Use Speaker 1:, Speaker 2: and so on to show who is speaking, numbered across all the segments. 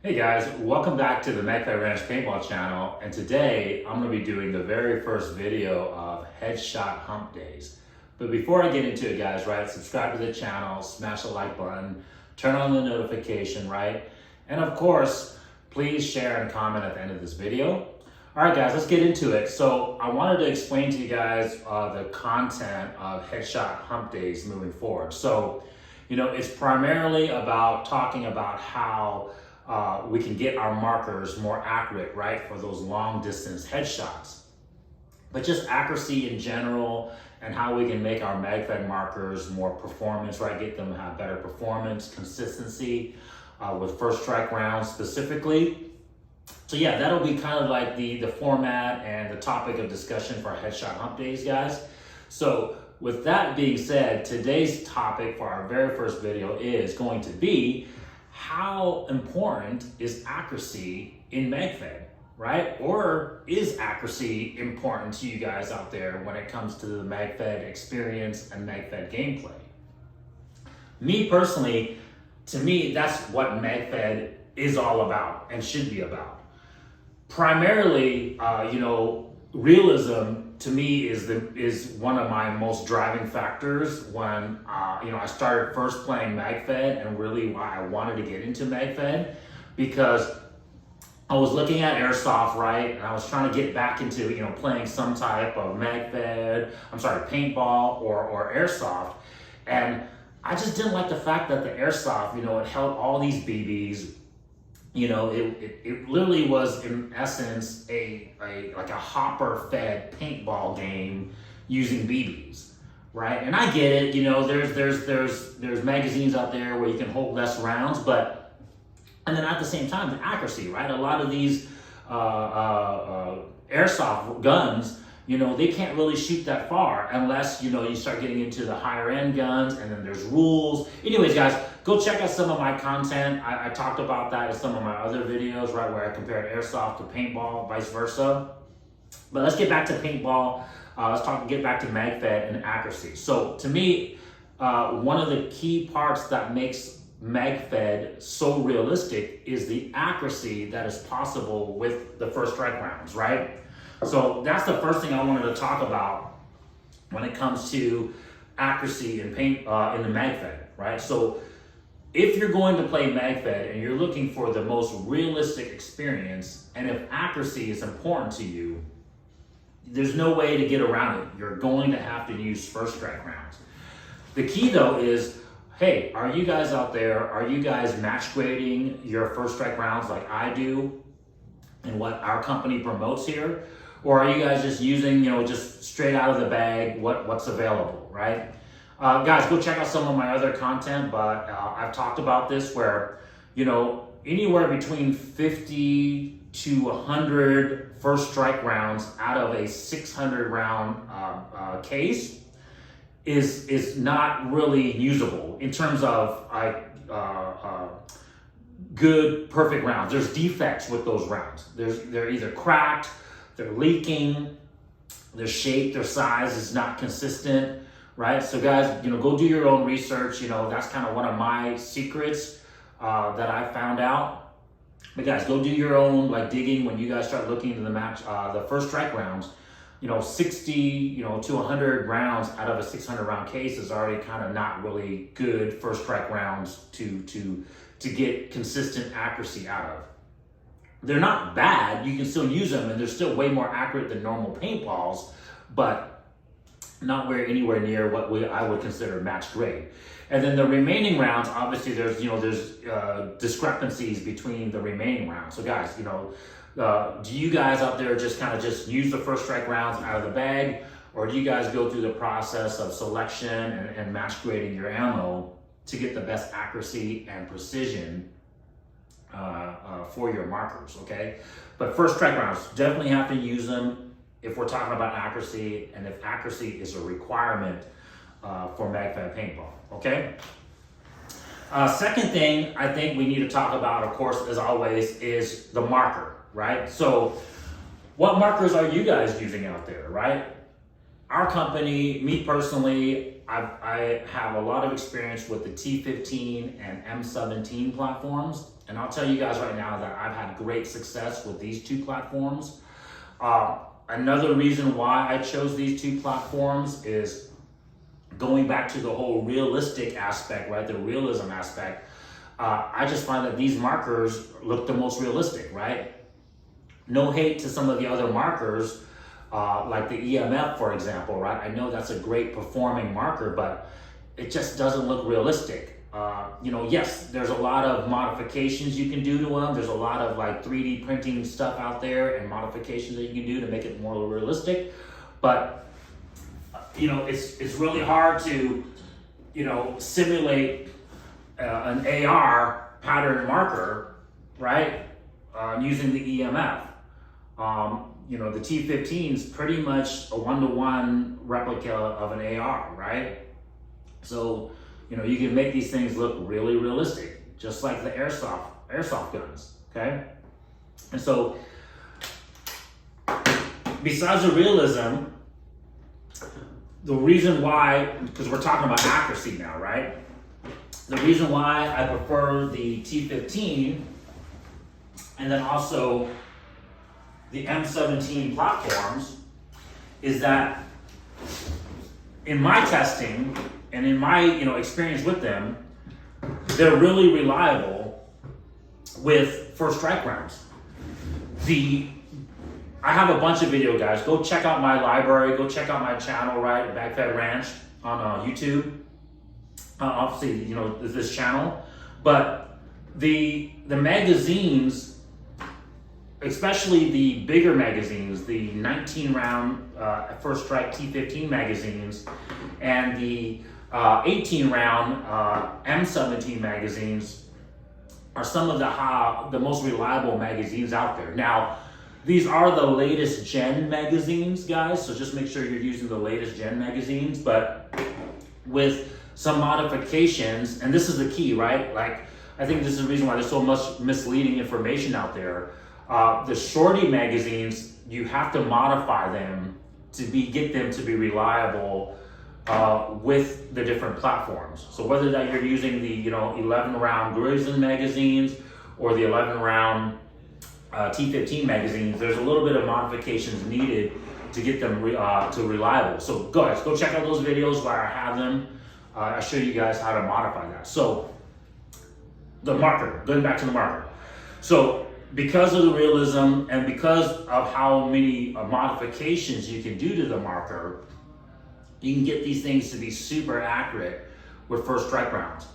Speaker 1: Hey guys, welcome back to the Magfed Ranch Paintball channel, and today I'm going to be doing the very first video of headshot hump days. But before I get into it guys, right, subscribe to the channel, smash the like button, turn on the notification, right? And of course, please share and comment at the end of this video. Alright guys, let's get into it. So I wanted to explain to you guys the content of headshot hump days moving forward. So, you know, it's primarily about talking about how we can get our markers more accurate, right, for those long distance headshots. But just accuracy in general and how we can make our Magfed markers more performance, right, get them to have better performance, consistency with first strike rounds specifically. So yeah, that'll be kind of like the format and the topic of discussion for our headshot hump days, guys. So with that being said, today's topic for our very first video is going to be how important is accuracy in Magfed, right? Or is accuracy important to you guys out there when it comes to the Magfed experience and Magfed gameplay? Me personally, to me, that's what Magfed is all about and should be about. Primarily, realism to me is one of my most driving factors when I started first playing Magfed, and really why I wanted to get into Magfed, because I was looking at airsoft, right, and I was trying to get back into playing some type of paintball or airsoft, and I just didn't like the fact that the airsoft, it held all these BBs. It literally was in essence a hopper fed paintball game using BBs, right? And I get it, there's magazines out there where you can hold less rounds, and then at the same time, the accuracy, right? A lot of these airsoft guns, they can't really shoot that far unless, you start getting into the higher end guns, and then there's rules. Anyways, guys, go check out some of my content. I talked about that in some of my other videos, right, where I compared airsoft to paintball, vice versa. But let's get back to paintball. Get back to Magfed and accuracy. So to me, one of the key parts that makes Magfed so realistic is the accuracy that is possible with the first strike rounds, right? So that's the first thing I wanted to talk about when it comes to accuracy in paint in the Magfed, right? So if you're going to play Magfed and you're looking for the most realistic experience, and if accuracy is important to you, there's no way to get around it. You're going to have to use first strike rounds. The key though is, hey, are you guys out there, are you guys match grading your first strike rounds like I do and what our company promotes here? Or are you guys just using, just straight out of the bag what's available, right? Guys, go check out some of my other content, but I've talked about this where, anywhere between 50 to 100 first strike rounds out of a 600 round case is not really usable in terms of good, perfect rounds. There's defects with those rounds. They're either cracked, they're leaking, their shape, their size is not consistent, right? So guys, go do your own research. That's kind of one of my secrets that I found out. But guys, go do your own digging when you guys start looking into the first strike rounds. 60 to 100 rounds out of a 600 round case is already kind of not really good first strike rounds to get consistent accuracy out of. They're not bad, you can still use them, and they're still way more accurate than normal paintballs, but not anywhere near what I would consider match grade. And then the remaining rounds, obviously there's discrepancies between the remaining rounds. So guys, do you guys out there just use the first strike rounds out of the bag, or do you guys go through the process of selection and match grading your ammo to get the best accuracy and precision for your markers, okay? But first strike rounds, definitely have to use them if we're talking about accuracy, and if accuracy is a requirement for Magfed paintball, okay? Second thing I think we need to talk about, of course, as always, is the marker, right? So what markers are you guys using out there, right? Our company, me personally, I have a lot of experience with the T15 and M17 platforms. And I'll tell you guys right now that I've had great success with these two platforms. Another reason why I chose these two platforms is going back to the whole realistic aspect, right? The realism aspect. I just find that these markers look the most realistic, right? No hate to some of the other markers, like the EMF, for example, right? I know that's a great performing marker, but it just doesn't look realistic. Yes, there's a lot of modifications you can do to them. There's a lot of like 3D printing stuff out there and modifications that you can do to make it more realistic. But, it's really hard to, simulate an AR pattern marker, right? Using the EMF. The T15 is pretty much a one-to-one replica of an AR, right? So, you can make these things look really realistic, just like the airsoft guns, okay? And so, besides the realism, the reason why, because we're talking about accuracy now, right? The reason why I prefer the T15 and then also the M17 platforms is that in my testing and in my experience with them, they're really reliable with first strike rounds. I have a bunch of video guys. Go check out my library. Go check out my channel, right? Magfed Ranch on YouTube. Obviously, this channel. But the magazines, especially the bigger magazines, the 19 round first strike T15 magazines, and the 18 round M17 magazines are some of the most reliable magazines out there. Now, these are the latest gen magazines, guys, so just make sure you're using the latest gen magazines, but with some modifications, and this is the key, right? Like, I think this is the reason why there's so much misleading information out there. The shorty magazines, you have to modify them to get them to be reliable with the different platforms. So whether that you're using the 11 round Grizzly magazines or the 11 round T15 magazines, there's a little bit of modifications needed to get them to reliable. So guys, go check out those videos where I have them. I show you guys how to modify that. So the marker, going back to the marker. So because of the realism and because of how many modifications you can do to the marker, you can get these things to be super accurate with first strike rounds,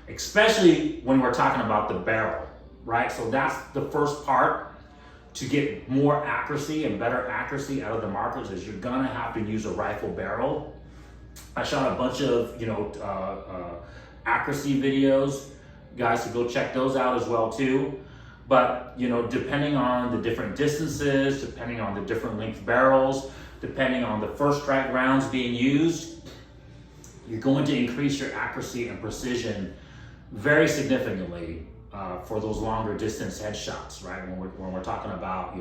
Speaker 1: especially when we're talking about the barrel, right? So that's the first part. To get more accuracy and better accuracy out of the markers is you're gonna have to use a rifle barrel. I shot a bunch of accuracy videos, guys, so go check those out as well too. But depending on the different distances, depending on the different length barrels, depending on the first strike rounds being used, you're going to increase your accuracy and precision very significantly for those longer distance headshots, right? When we're talking about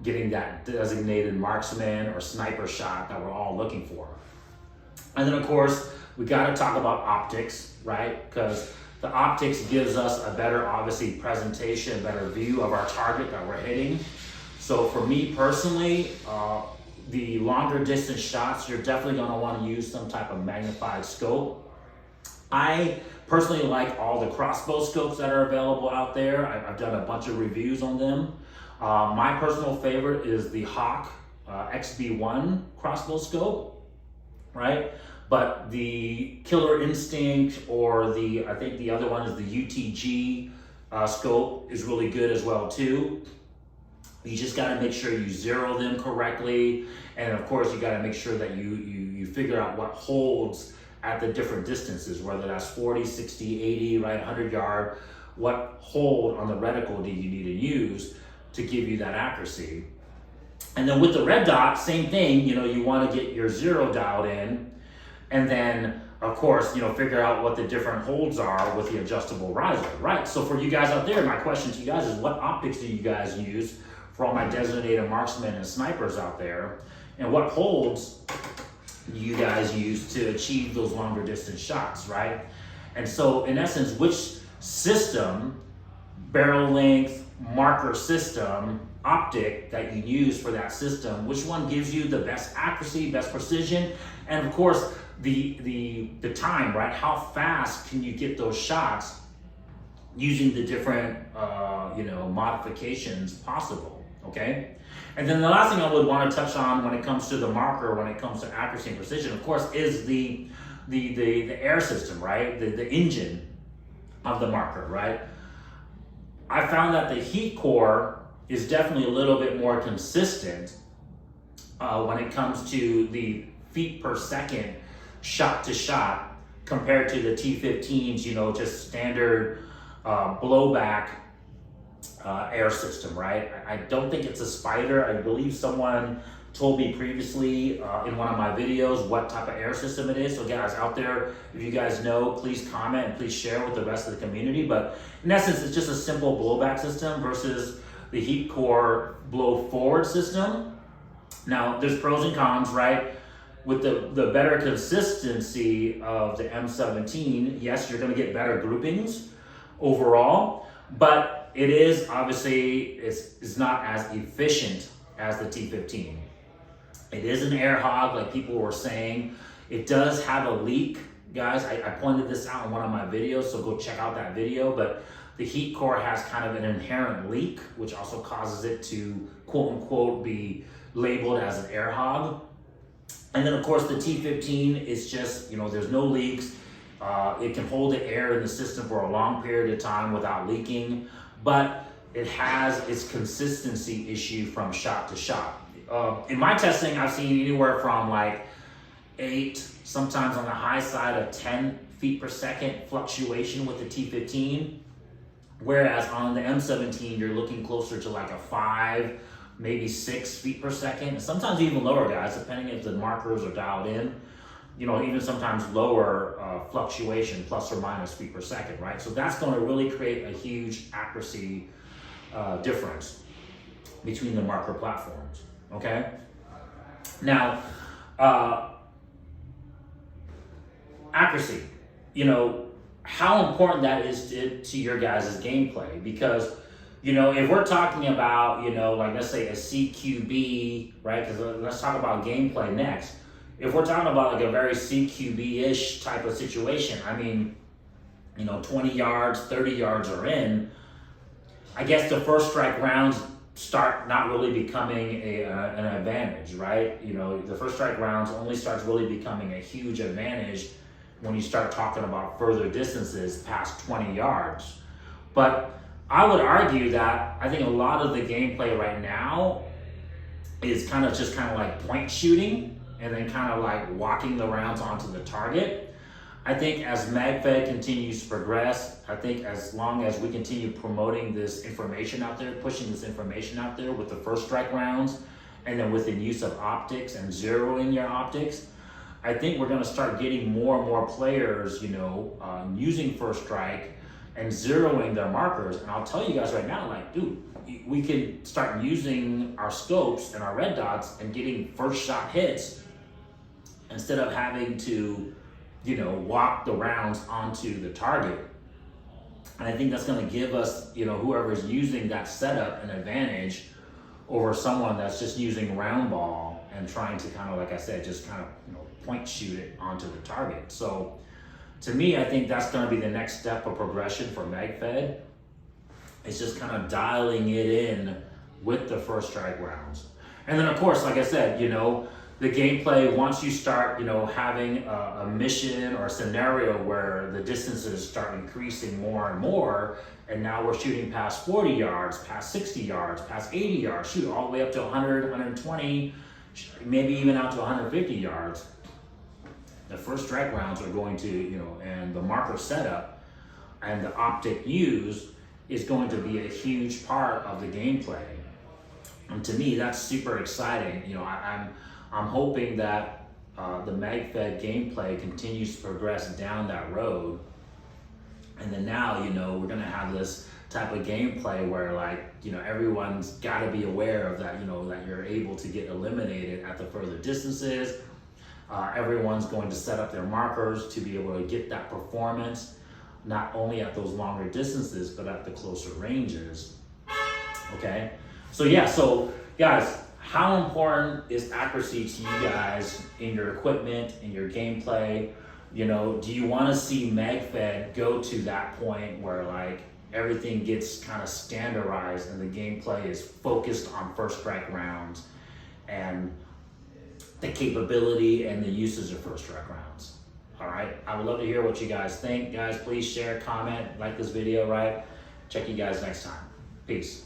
Speaker 1: getting that designated marksman or sniper shot that we're all looking for. And then of course we got to talk about optics, right? Because the optics gives us a better, obviously, presentation, better view of our target that we're hitting. So for me personally, the longer distance shots, you're definitely going to want to use some type of magnified scope. I personally like all the crossbow scopes that are available out there. I've done a bunch of reviews on them. My personal favorite is the Hawk XB1 crossbow scope, right? But the Killer Instinct or I think the other one is the UTG scope is really good as well too. You just got to make sure you zero them correctly. And of course you got to make sure that you figure out what holds at the different distances, whether that's 40, 60, 80, right, 100 yard, what hold on the reticle do you need to use to give you that accuracy. And then with the red dot, same thing, you want to get your zero dialed in, and then of course, figure out what the different holds are with the adjustable riser, right? So for you guys out there, my question to you guys is, what optics do you guys use for all my designated marksmen and snipers out there? And what holds you guys use to achieve those longer distance shots, right? And so in essence, which system barrel length, marker system, optic that you use for that system, which one gives you the best accuracy, best precision, and of course the time, right? How fast can you get those shots using the different modifications possible, okay? And then the last thing I would want to touch on when it comes to the marker, when it comes to accuracy and precision, of course, is the air system, right? The engine of the marker, right? I found that the heat core is definitely a little bit more consistent when it comes to the feet per second shot to shot compared to the T15s, just standard blowback air system, right? I don't think it's a spider. I believe someone told me previously in one of my videos what type of air system it is. So guys out there, if you guys know, please comment and please share with the rest of the community. But in essence, it's just a simple blowback system versus the heat core blow forward system. Now there's pros and cons, right? With the better consistency of the M17, yes, you're gonna get better groupings overall, but it is obviously, it's not as efficient as the T15. It is an air hog, like people were saying. It does have a leak, guys. I pointed this out in one of my videos, so go check out that video, but the heat core has kind of an inherent leak, which also causes it to quote unquote be labeled as an air hog. And then of course the T15 is just, there's no leaks. It can hold the air in the system for a long period of time without leaking, but it has its consistency issue from shot to shot. In my testing, I've seen anywhere from like 8, sometimes on the high side of 10 feet per second fluctuation with the T15. Whereas on the M17, you're looking closer to like a 5, maybe 6 feet per second. Sometimes even lower, guys, depending if the markers are dialed in. Even sometimes lower fluctuation, plus or minus feet per second, right? So that's going to really create a huge accuracy difference between the marker platforms, okay? Now, accuracy, how important that is to your guys' gameplay, because, if we're talking about, like let's say a CQB, right? Because let's talk about gameplay next. If we're talking about like a very CQB-ish type of situation, 20 yards, 30 yards are in, I guess the first strike rounds start not really becoming an advantage, right? The first strike rounds only starts really becoming a huge advantage when you start talking about further distances past 20 yards. But I would argue that I think a lot of the gameplay right now is kind of like point shooting, and then kind of like walking the rounds onto the target. I think as Magfed continues to progress, I think as long as we continue promoting this information out there, pushing this information out there with the first strike rounds, and then with the use of optics and zeroing your optics, I think we're gonna start getting more and more players, using first strike and zeroing their markers. And I'll tell you guys right now, like, dude, we can start using our scopes and our red dots and getting first shot hits instead of having to, walk the rounds onto the target. And I think that's going to give us, whoever's using that setup an advantage over someone that's just using round ball and trying to kind of, like I said, just kind of, point shoot it onto the target. So to me, I think that's going to be the next step of progression for Magfed. It's just kind of dialing it in with the first strike rounds. And then of course, like I said, the gameplay, once you start, having a mission or a scenario where the distances start increasing more and more, and now we're shooting past 40 yards, past 60 yards, past 80 yards, shoot all the way up to 100, 120, maybe even out to 150 yards. The first strike rounds are going to, and the marker setup and the optic used is going to be a huge part of the gameplay. And to me, that's super exciting. I'm hoping that the Magfed gameplay continues to progress down that road. And then now, we're gonna have this type of gameplay where everyone's gotta be aware of that, that you're able to get eliminated at the further distances. Everyone's going to set up their markers to be able to get that performance. not only at those longer distances, but at the closer ranges. Okay, so yeah, so guys, how important is accuracy to you guys in your equipment, in your gameplay? You know, do you want to see Magfed go to that point where like everything gets kind of standardized and the gameplay is focused on first strike rounds and the capability and the usage of first strike rounds? All right, I would love to hear what you guys think. Guys, please share, comment, like this video, right? Check you guys next time. Peace.